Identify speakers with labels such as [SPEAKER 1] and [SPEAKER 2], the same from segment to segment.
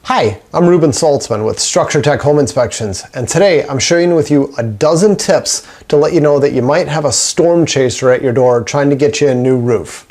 [SPEAKER 1] Hi, I'm Ruben Saltzman with Structure Tech Home Inspections, and today I'm sharing with you a dozen tips to let you know that you might have a storm chaser at your door trying to get you a new roof.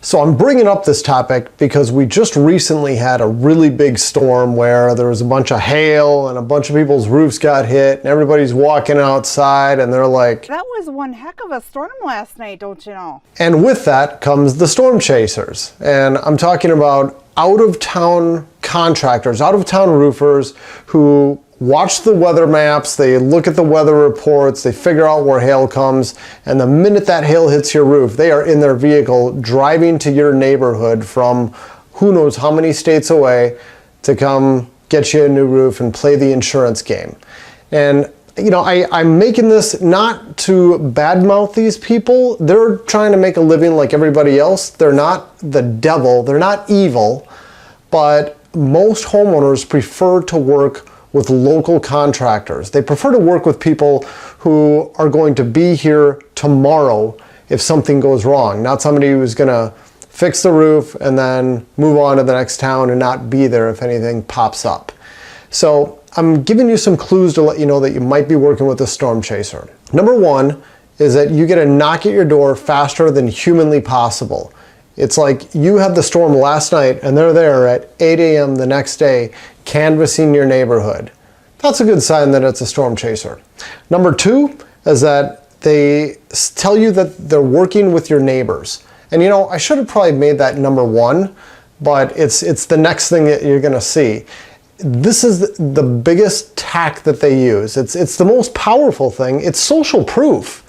[SPEAKER 1] So I'm bringing up this topic because we just recently had a really big storm where there was a bunch of hail and a bunch of people's roofs got hit and everybody's walking outside and they're like,
[SPEAKER 2] "That was one heck of a storm last night, don't you know?"
[SPEAKER 1] And with that comes the storm chasers. And I'm talking about out-of-town contractors, out-of-town roofers who watch the weather maps, they look at the weather reports, they figure out where hail comes, and the minute that hail hits your roof, they are in their vehicle driving to your neighborhood from who knows how many states away to come get you a new roof and play the insurance game. And you know, I'm making this not to badmouth these people. They're trying to make a living like everybody else. They're not the devil, they're not evil, but most homeowners prefer to work with local contractors. They prefer to work with people who are going to be here tomorrow if something goes wrong, not somebody who's gonna fix the roof and then move on to the next town and not be there if anything pops up. So I'm giving you some clues to let you know that you might be working with a storm chaser. Number one is that you get a knock at your door faster than humanly possible. It's like you had the storm last night and they're there at 8 a.m. the next day canvassing your neighborhood. That's a good sign that it's a storm chaser. Number two is that they tell you that they're working with your neighbors. And you know, I should have probably made that number one, but it's the next thing that you're gonna see. This is the biggest tack that they use. It's the most powerful thing. It's social proof.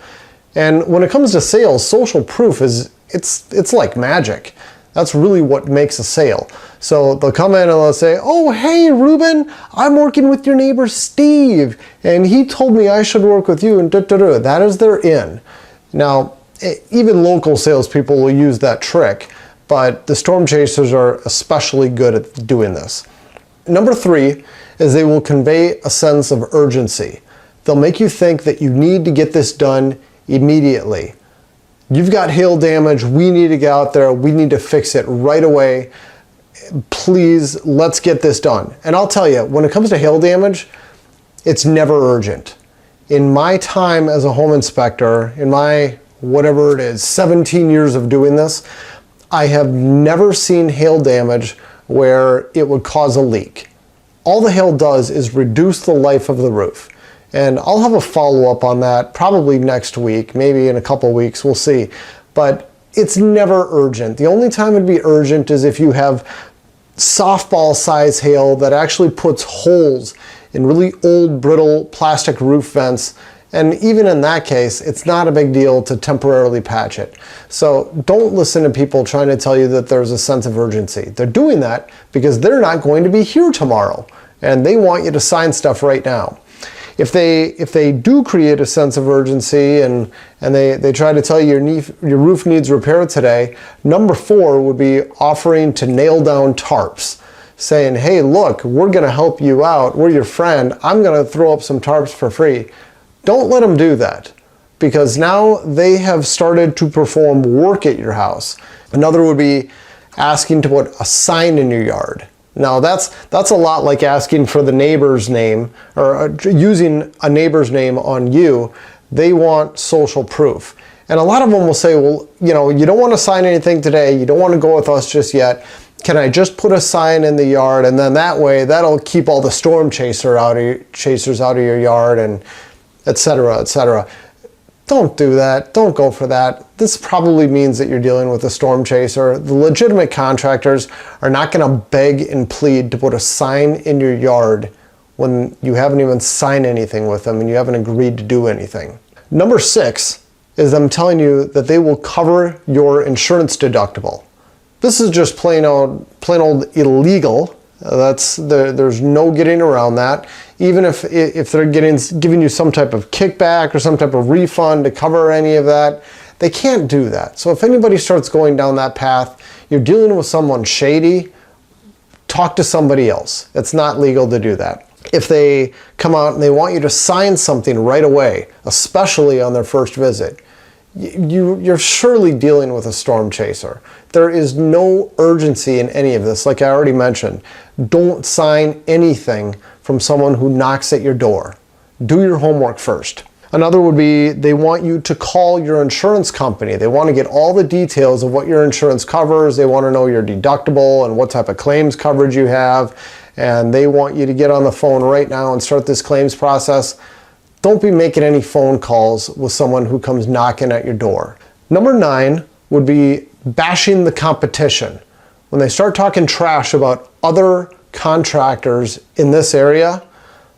[SPEAKER 1] And when it comes to sales, social proof is it's like magic. That's really what makes a sale. So they'll come in and they'll say, "Oh, hey, Ruben, I'm working with your neighbor Steve, and he told me I should work with you," and da-da-da. That is their in. Now, even local salespeople will use that trick, but the storm chasers are especially good at doing this. Number three is they will convey a sense of urgency. They'll make you think that you need to get this done immediately. You've got hail damage, we need to get out there, we need to fix it right away. Please, let's get this done. And I'll tell you, when it comes to hail damage, it's never urgent. In my time as a home inspector, in my, whatever it is, 17 years of doing this, I have never seen hail damage where it would cause a leak. All the hail does is reduce the life of the roof. And I'll have a follow-up on that probably next week, maybe in a couple weeks, we'll see. But it's never urgent. The only time it'd be urgent is if you have softball size hail that actually puts holes in really old, brittle plastic roof vents. And even in that case, it's not a big deal to temporarily patch it. So don't listen to people trying to tell you that there's a sense of urgency. They're doing that because they're not going to be here tomorrow, and they want you to sign stuff right now. If they do create a sense of urgency and they try to tell you your roof needs repair today, number four would be offering to nail down tarps. Saying, "Hey, look, we're gonna help you out, we're your friend, I'm gonna throw up some tarps for free." Don't let them do that, because now they have started to perform work at your house. Another would be asking to put a sign in your yard. Now that's a lot like asking for the neighbor's name or using a neighbor's name on you. They want social proof. And a lot of them will say, "Well, you know, you don't want to sign anything today, you don't want to go with us just yet. Can I just put a sign in the yard, and then that way that'll keep all the storm chasers out of your yard," and etc., etc. Don't do that. Don't go for that. This probably means that you're dealing with a storm chaser. The legitimate contractors are not going to beg and plead to put a sign in your yard when you haven't even signed anything with them and you haven't agreed to do anything. Number six is them telling you that they will cover your insurance deductible. This is just plain old illegal. There's no getting around that. Even if they're giving you some type of kickback or some type of refund to cover any of that, they can't do that. So if anybody starts going down that path, you're dealing with someone shady, talk to somebody else. It's not legal to do that. If they come out and they want you to sign something right away, especially on their first visit, you're surely dealing with a storm chaser. There is no urgency in any of this. Like I already mentioned, don't sign anything from someone who knocks at your door. Do your homework first. Another would be they want you to call your insurance company. They want to get all the details of what your insurance covers. They want to know your deductible and what type of claims coverage you have. And they want you to get on the phone right now and start this claims process. Don't be making any phone calls with someone who comes knocking at your door. Number 9 would be bashing the competition. When they start talking trash about other contractors in this area,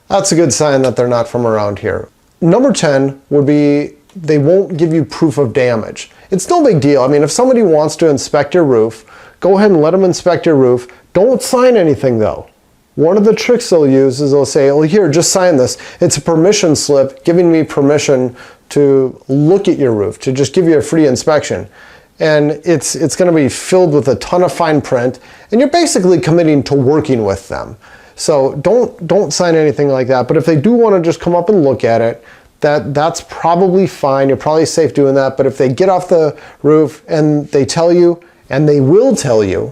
[SPEAKER 1] that's a good sign that they're not from around here. Number 10 would be they won't give you proof of damage. It's no big deal. I mean, if somebody wants to inspect your roof, go ahead and let them inspect your roof. Don't sign anything though. One of the tricks they'll use is they'll say, oh, here, just sign this. It's a permission slip giving me permission to look at your roof, to just give you a free inspection. And it's going to be filled with a ton of fine print, and you're basically committing to working with them. So don't sign anything like that. But if they do want to just come up and look at it, that's probably fine. You're probably safe doing that. But if they get off the roof and they tell you, and they will tell you,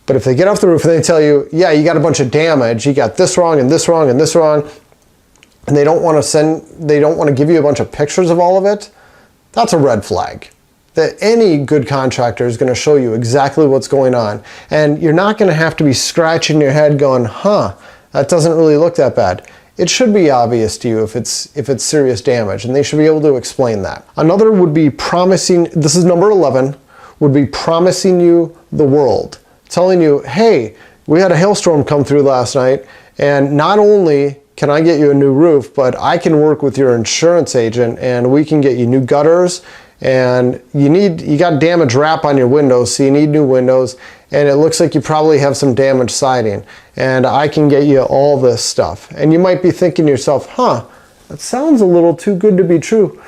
[SPEAKER 1] but if they get off the roof and they tell you, yeah, you got a bunch of damage, you got this wrong and this wrong and this wrong, and they don't want to give you a bunch of pictures of all of it, that's a red flag. That any good contractor is going to show you exactly what's going on. And you're not going to have to be scratching your head going, huh, that doesn't really look that bad. It should be obvious to you if it's serious damage, and they should be able to explain that. Another would be promising, this is number 11, would be promising you the world. Telling you, hey, we had a hailstorm come through last night, and not only can I get you a new roof, but I can work with your insurance agent and we can get you new gutters, and you got damaged wrap on your windows, so you need new windows, and it looks like you probably have some damaged siding, and I can get you all this stuff. And you might be thinking to yourself, huh, that sounds a little too good to be true.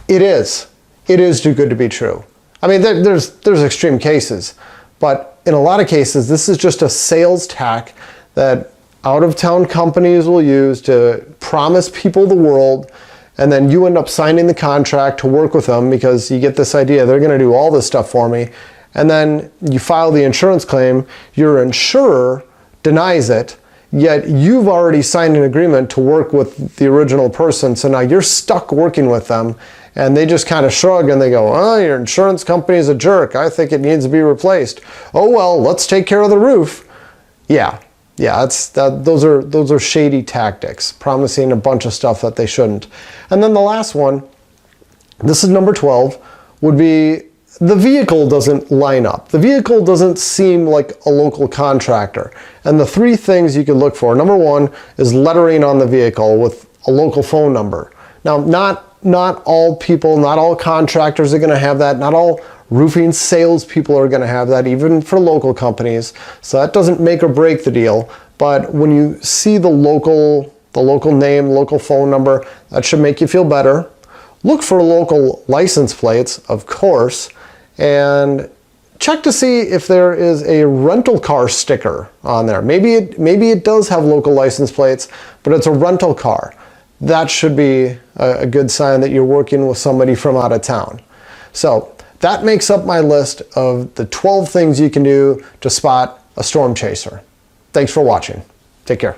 [SPEAKER 1] It is. It is too good to be true. I mean, there's extreme cases, but in a lot of cases, this is just a sales tack that out-of-town companies will use to promise people the world, and then you end up signing the contract to work with them because you get this idea they're going to do all this stuff for me, and then you file the insurance claim, your insurer denies it, yet you've already signed an agreement to work with the original person, so now you're stuck working with them, and they just kind of shrug and they go, oh, your insurance company is a jerk, I think it needs to be replaced. Oh well, let's take care of the roof. Yeah, those are shady tactics, promising a bunch of stuff that they shouldn't. And then the last one, this is number 12, would be the vehicle doesn't line up. The vehicle doesn't seem like a local contractor. And the 3 things you can look for, number 1 is lettering on the vehicle with a local phone number. Now, not all people, not all contractors are going to have that. Not all roofing salespeople are going to have that, even for local companies. So that doesn't make or break the deal. But when you see the local name, local phone number, that should make you feel better. Look for local license plates, of course, and check to see if there is a rental car sticker on there. Maybe it does have local license plates, but it's a rental car. That should be a good sign that you're working with somebody from out of town. So that makes up my list of the 12 things you can do to spot a storm chaser. Thanks for watching. Take care.